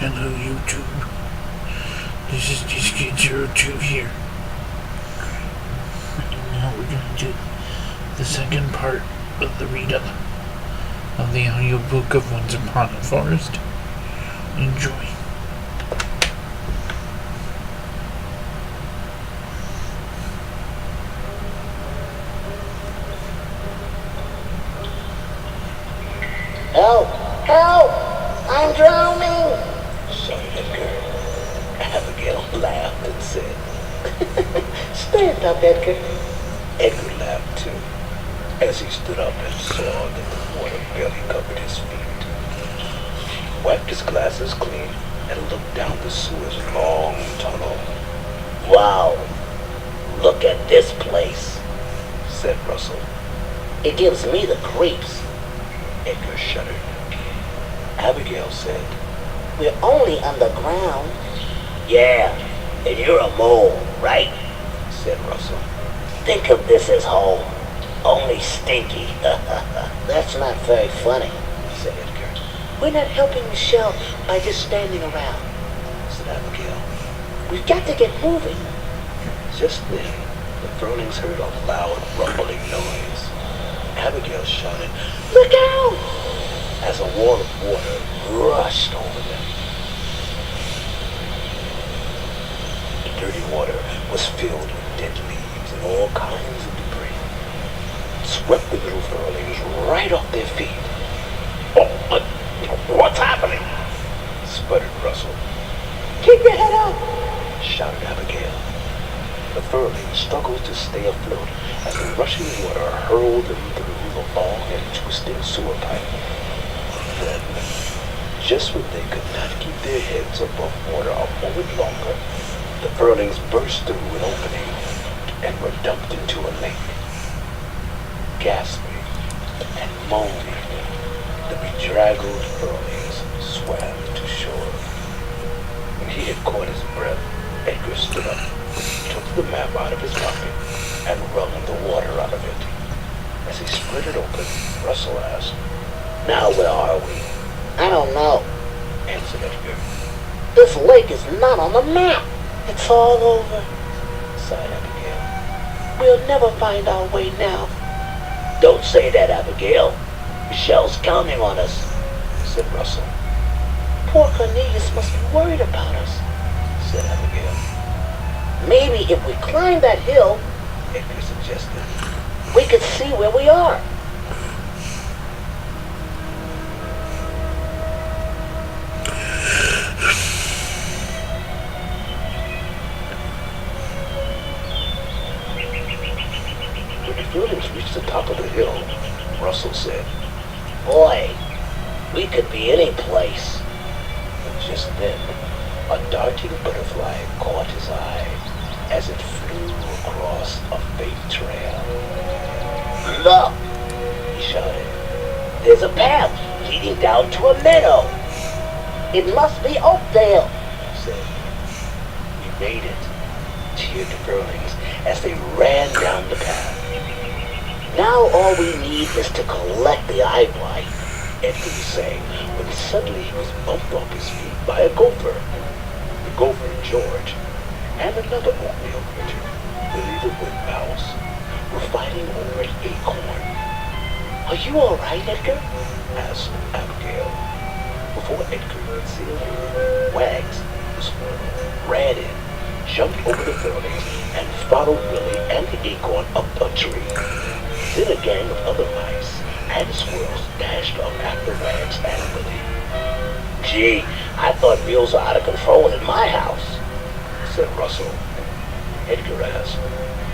Hello YouTube, this is DiskKid02 here. And now we're going to do the second part of the read-up of the audiobook of Once Upon a Forest. Enjoy. Help! Help! I'm drowning! shouted Edgar. Abigail laughed and said, Stand up, Edgar. Edgar laughed too, as he stood up and saw that the water barely covered his feet. He wiped his glasses clean and looked down the sewer's long tunnel. Wow! Look at this place. Said Russell. It gives me the creeps. Edgar shuddered. Abigail said, We're only underground. Yeah, and you're a mole, right? Said Russell. Think of this as home. Only stinky. That's not very funny. Said Edgar. We're not helping Michelle by just standing around. Said Abigail. We've got to get moving. Just then, the Furlings heard a loud rumbling noise. Abigail shouted, Look out! as a wall of water rushed over them. The dirty water was filled with dead leaves and all kinds of debris. It swept the little Furlings right off their feet. Oh, but what's happening? Sputtered Russell. Keep your head up! Shouted Abigail. The Furlings struggled to stay afloat as the rushing water hurled them through the long and twisting sewer pipe. Then, just when they could not keep their heads above water a moment longer, the Furlings burst through an opening and were dumped into a lake. Gasping and moaning, the bedraggled Furlings swam to shore. When he had caught his breath, Edgar stood up, took the map out of his pocket, and wrung the water out of it. As he split it open, Russell asked, Now where are we? I don't know. Answered Edgar. This lake is not on the map. It's all over. Sighed Abigail. We'll never find our way now. Don't say that, Abigail. Michelle's counting on us, said Russell. Poor Cornelius must be worried about us, said Abigail. Maybe if we climb that hill, Edgar suggested. We could see where we are. When the Furlings reached the top of the hill, Russell said, Boy, we could be any place. And just then, a darting butterfly caught his eye as it flew across a faint trail. Look, He shouted. there's a path leading down to a meadow. It must be Oakdale. He said. We made it, cheered the Furlings as they ran down the path. Now all we need is to collect the eyeblight. Edgar was saying when suddenly he was bumped off his feet by a gopher. The gopher, George, and another Oakdale creature, Willie the Wood Mouse, were fighting over an acorn. Are you all right, Edgar? Asked Abigail. Before Edgar could see him, Wags, the squirrel, ran in, jumped over the Furlings, and followed Willie and the acorn up a tree. Then a gang of other mice and squirrels dashed up after Wags and Willie. Gee, I thought mules are out of control in my house, said Russell. Edgar asked,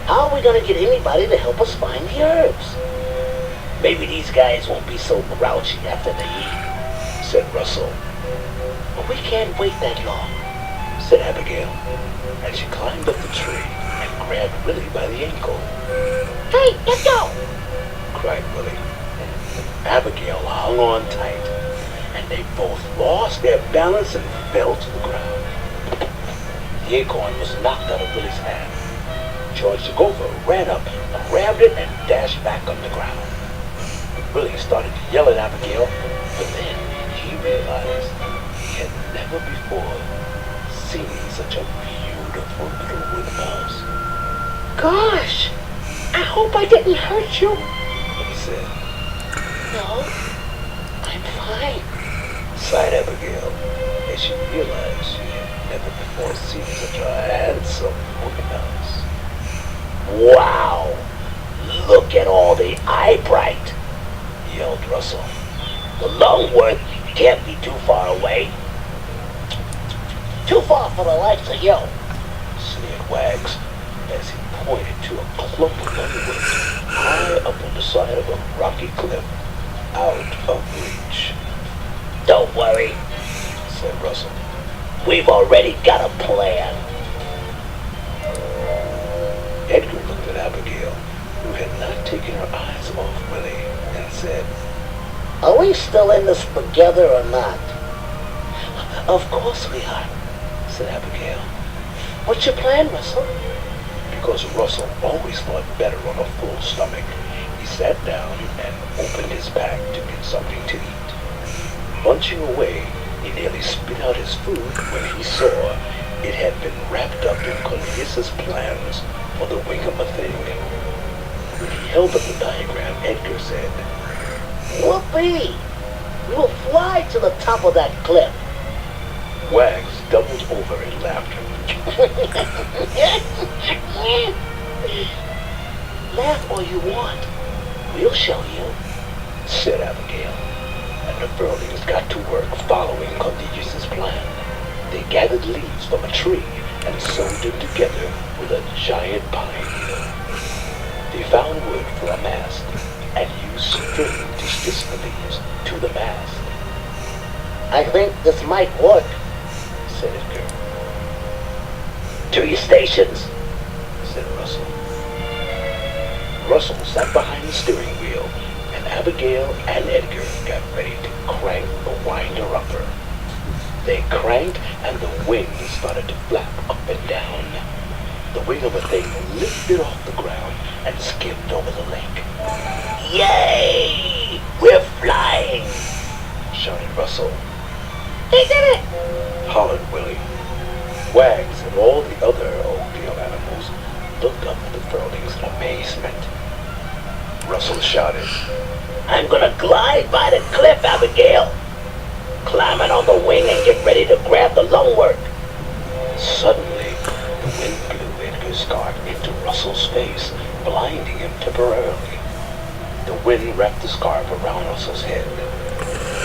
How are we going to get anybody to help us find the herbs? Maybe these guys won't be so grouchy after they eat, said Russell. but we can't wait that long. Said Abigail, and she climbed up the tree and grabbed Willie by the ankle. Hey, let go! Cried Willie. Abigail hung on tight, and they both lost their balance and fell to the ground. The acorn was knocked out of Willie's hand. George the gopher ran up, grabbed it, and dashed back on the ground. Willie started to yell at Abigail, but then he realized he had never never before seen such a beautiful little wood mouse, Gosh, I hope I didn't hurt you. he said. No, I'm fine. Sighed Abigail as she realized she had never before seen such a handsome wood mouse. Wow, look at all the eyebright, Yelled Russell. The Longworth can't be too far away. Too far for the likes of you. Sneered Wags as he pointed to a clump of underwood high up on the side of a rocky cliff, out of reach. Don't worry, Said Russell. we've already got a plan. Edgar looked at Abigail, who had not taken her eyes off Willie, and said, Are we still in this together or not? Of course we are, said Abigail, What's your plan, Russell? because Russell always fought better on a full stomach. He sat down and opened his pack to get something to eat. Munching away, he nearly spit out his food when he saw it had been wrapped up in Cornelius's plans for the wing-a-thing. When he held up the diagram, Edgar said, Whoopee! We'll fly to the top of that cliff. Wags doubled over in laughter. Laugh all you want. We'll show you. Said Abigail, and the Furlings got to work following Cornelius's plan. They gathered leaves from a tree and sewed them together with a giant pine needle. They found wood for a mast and used string to stitch the leaves to the mast. I think this might work. Said Edgar. To your stations. Said Russell. Russell sat behind the steering wheel, and Abigail and Edgar got ready to crank the winder-upper. They cranked, and the wings started to flap up and down. The wing of a thing lifted off the ground and skimmed over the lake. Yay! We're flying. Shouted Russell. He did it! Hollered Willie. Wags and all the other Oakdale animals looked up at the Furlings in amazement. Russell shouted, I'm gonna glide by the cliff, Abigail. Climb it on the wing and get ready to grab the Longworth. Suddenly, the wind blew Edgar's scarf into Russell's face, blinding him temporarily. The wind wrapped the scarf around Russell's head.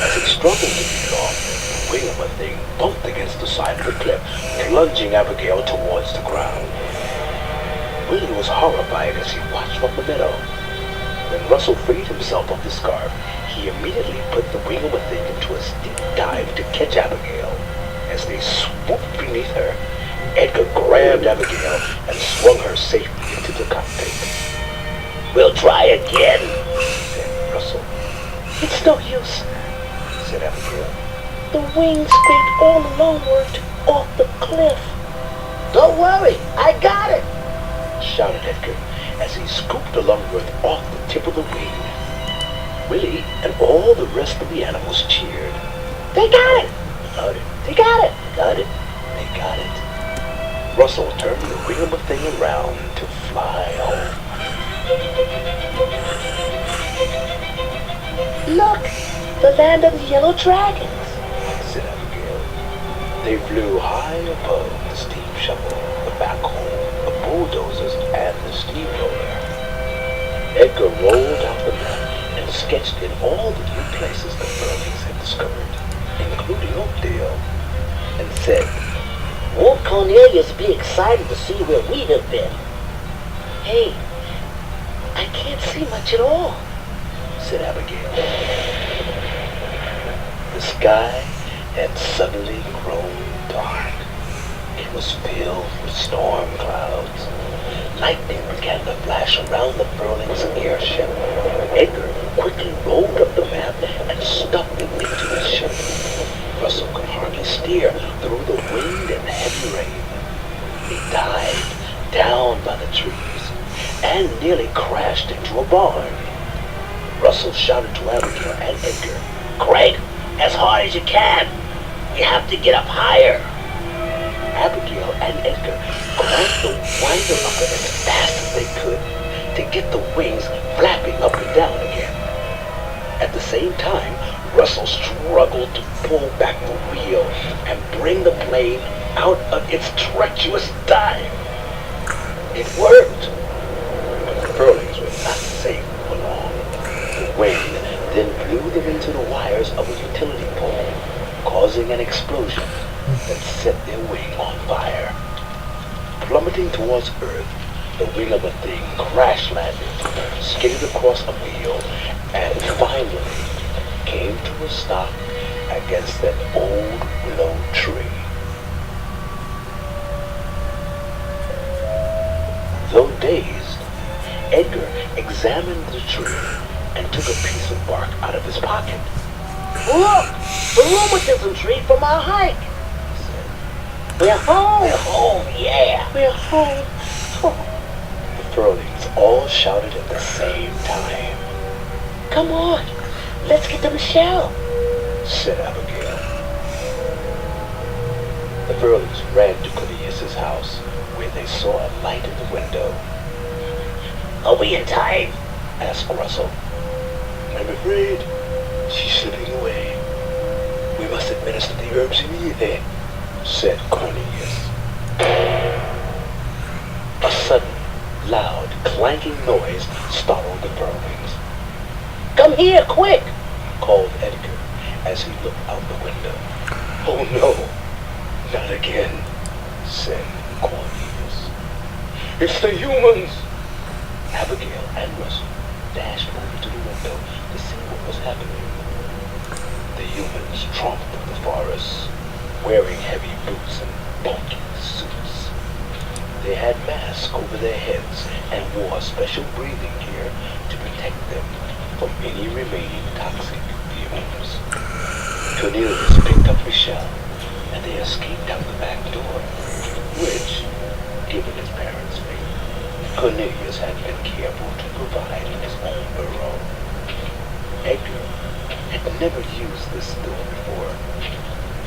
As he struggled to get it off, the wing of a thing bumped against the side of the cliff, plunging Abigail towards the ground. Willie was horrified as he watched from the meadow. When Russell freed himself of the scarf, he immediately put the wing of a thing into a steep dive to catch Abigail. As they swooped beneath her, Edgar grabbed Abigail and swung her safely into the cockpit. We'll try again. Said Russell. It's no use. Said Abigail. The wings scraped all the Longworth off the cliff. Don't worry, I got it. Shouted Edgar as he scooped the Longworth off the tip of the wing. Willie and all the rest of the animals cheered. They got it. Got it. They got it. Got it. They got it. Russell turned the wing of a thing around to fly home. Look, the land of the yellow dragons. Said Abigail. They flew high above the steam shovel, the backhoe, the bulldozers, and the steamroller. Edgar rolled out the map and sketched in all the new places the Furlings had discovered, including Oakdale, and said, Won't Cornelius be excited to see where we have been? Hey, I can't see much at all. Said Abigail. The sky had suddenly grown dark. It was filled with storm clouds. Lightning began to flash around the Furlings' airship. Edgar quickly rolled up the map and stuffed it into his ship. Russell could hardly steer through the wind and heavy rain. He dived down by the trees and nearly crashed into a barn. Russell shouted to Abigail and Edgar, Craig, as hard as you can. We have to get up higher. Abigail and Edgar grabbed the winder upper as fast as they could to get the wings flapping up and down again. At the same time, Russell struggled to pull back the wheel and bring the plane out of its treacherous dive. It worked, but the furlings were not safe for long. The wind then blew them into the wires of a utility pole, causing an explosion that set their wing on fire. Plummeting towards Earth, the wing of the thing crash-landed, skidded across a field, and finally came to a stop against an old willow tree. Though dazed, Edgar examined the tree and took a piece of bark out of his pocket. "Look, the rheumatism tree from our hike," he said. "We're home." "We're home, yeah. We're home." The furlings all shouted at the same time. "Come on, let's get to Michelle," said Abigail. The furlings ran to Cornelius's house, where they saw a light in the window. "Are we in time?" asked Russell. "I'm afraid she's slipping away. We must administer the herbs immediately," said Cornelius. A sudden, loud, clanking noise startled the furlings. "Come here, quick!" called Edgar as he looked out the window. "Oh no, not again," said Cornelius. "It's the humans!" Abigail and Russell dashed over to the window to see what was happening. The humans tromped through the forest, wearing heavy boots and bulky suits. They had masks over their heads and wore special breathing gear to protect them from any remaining toxic fumes. Cornelius picked up Michelle, and they escaped out the back door, which, given his parents' fate, Cornelius had been careful to provide in his own burrow. Edgar had never used this door before,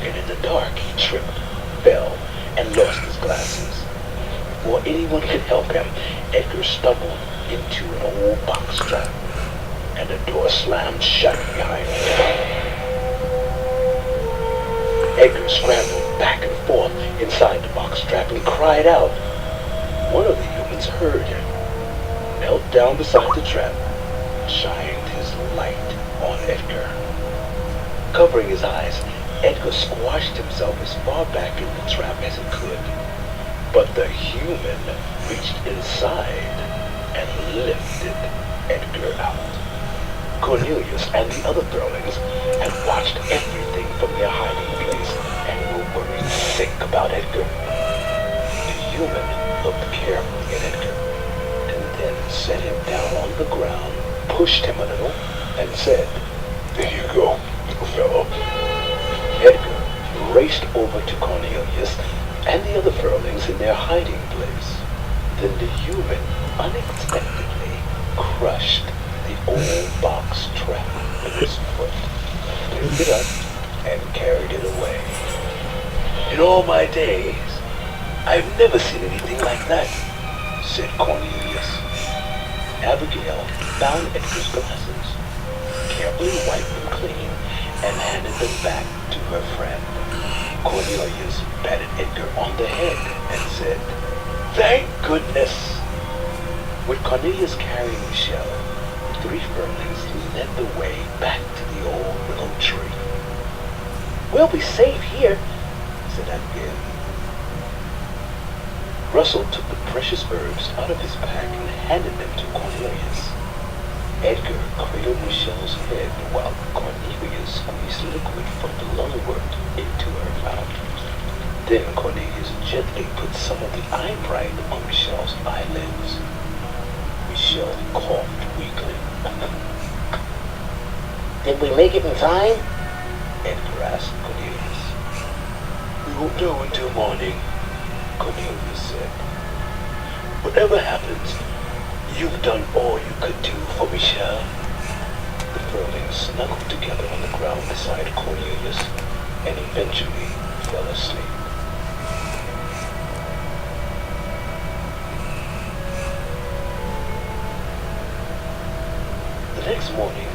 and in the dark he tripped, fell, and lost his glasses. Before anyone could help him, Edgar stumbled into an old box trap, and the door slammed shut behind him. Edgar scrambled back and forth inside the box trap and cried out. One of the humans heard him, knelt down beside the trap, and shined his light on Edgar. Covering his eyes, Edgar squashed himself as far back in the trap as he could. But the human reached inside and lifted Edgar out. Cornelius and the other furlings had watched everything from their hiding place and were worried sick about Edgar. The human looked carefully at Edgar and then set him down on the ground, pushed him a little, and said, "There you go, little fellow." Edgar raced over to Cornelius and the other furlings in their hiding place. Then the human unexpectedly crushed the old box trap with his foot, picked it up, and carried it away. "In all my days, I've never seen anything like that," said Cornelius. Abigail found Edgar's glasses, carefully wiped them clean, and handed them back to her friend. Cornelius patted Edgar on the head and said, "Thank goodness." With Cornelius carrying Michelle, the 3 furlings led the way back to the old willow tree. "We'll be safe here," said Abigail. Russell took the precious herbs out of his pack and handed them to Cornelius. Edgar cradled Michelle's head while Cornelius squeezed liquid from the lungwort into her mouth. Then Cornelius gently put some of the eye brine on Michelle's eyelids. Michelle coughed weakly. "Did we make it in time?" Edgar asked Cornelius. "We won't know until morning," Cornelius said. "Whatever happens, you've done all you could do for Michelle." The furlings snuggled together on the ground beside Cornelius and eventually fell asleep. The next morning,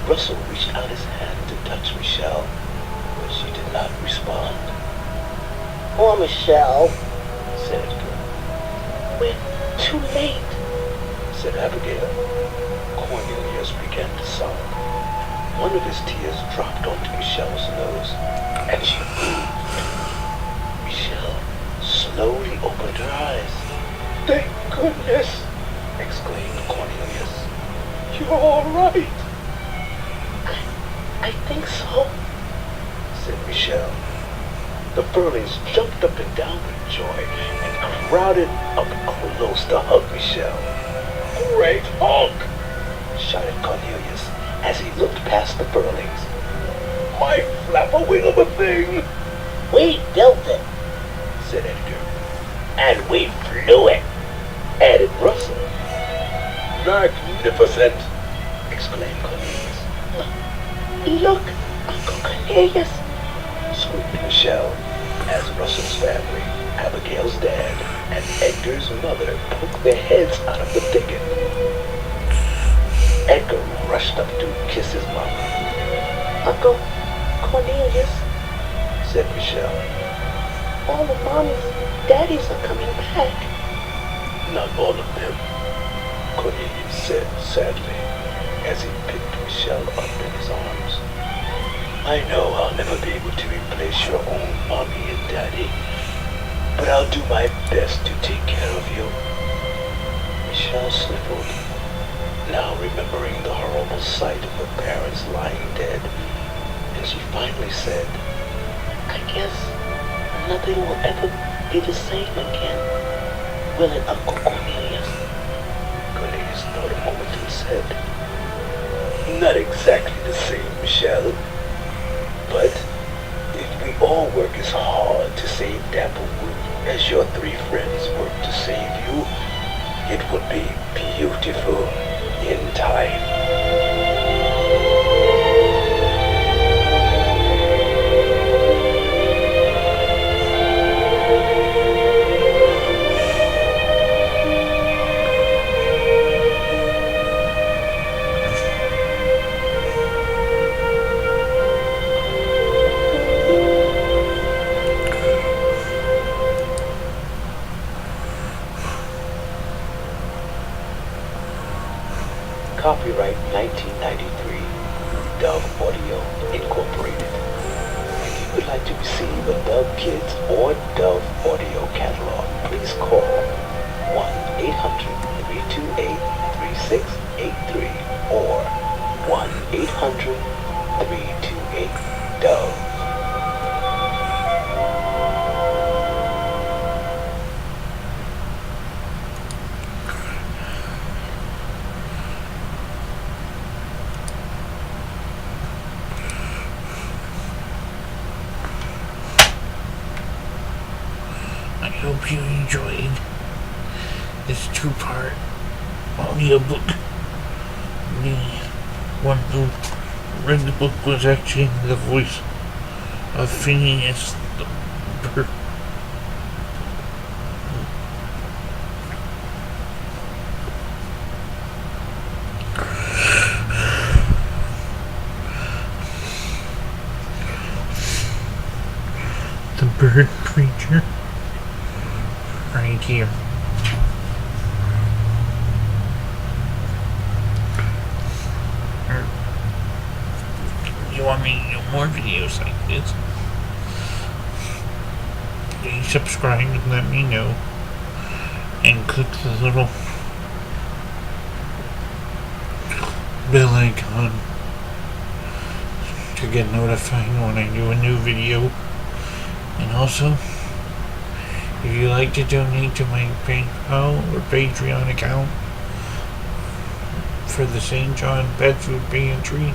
Russell reached out his hand to touch Michelle, but she did not respond. Poor Michelle. Said Edgar. We're too late. Said Abigail. Cornelius began to sob. One of his tears dropped onto Michelle's nose, and she moved. Michelle slowly opened her eyes. "Thank goodness!" exclaimed Cornelius. "You're all right!" I think so. Said Michelle. The Furlings jumped up and down with joy and crowded up close to hug Michelle. "Great Hulk!" shouted Cornelius as he looked past the Furlings. "My flap-a-wing of a thing!" We built it. said Edgar. "And we flew it!" added Russell. "Magnificent!" exclaimed Cornelius. Look, Uncle Cornelius. Squeaked Michelle as Russell's family, Abigail's dad, and Edgar's mother poked their heads out of the thicket. Edgar rushed up to kiss his mama. Uncle Cornelius, Said Michelle. all the mommies, daddies are coming back. "Not all of them," Cornelius said sadly as he picked Michelle up in his arms. "I know I'll never be able to replace your own mommy and daddy, but I'll do my best to take care of you." Michelle sniffled, now remembering the horrible sight of her parents lying dead, and she finally said, I guess nothing will ever be the same again. Will it, Uncle Cornelius? Cornelius thought a moment and said, "Not exactly the same, Michelle. But if we all work as hard to save Dapplewood as your 3 friends work to save you, it would be beautiful in time." Copyright 1993, Dove Audio Incorporated. If you would like to receive a Dove Kids or Dove Audio catalog, please call 1-800-328-3683 or 1-800-328-DOVE. I hope you enjoyed this 2-part audiobook. The one who read the book was actually the voice of Phineas the bird. The bird creature. Right here. You want me to do more videos like this? Please subscribe and let me know. And click the little bell icon to get notified when I do a new video. And also, if you'd like to donate to my PayPal or Patreon account for the St. John Pet Food Pantry,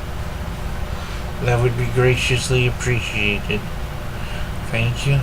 that would be graciously appreciated. Thank you.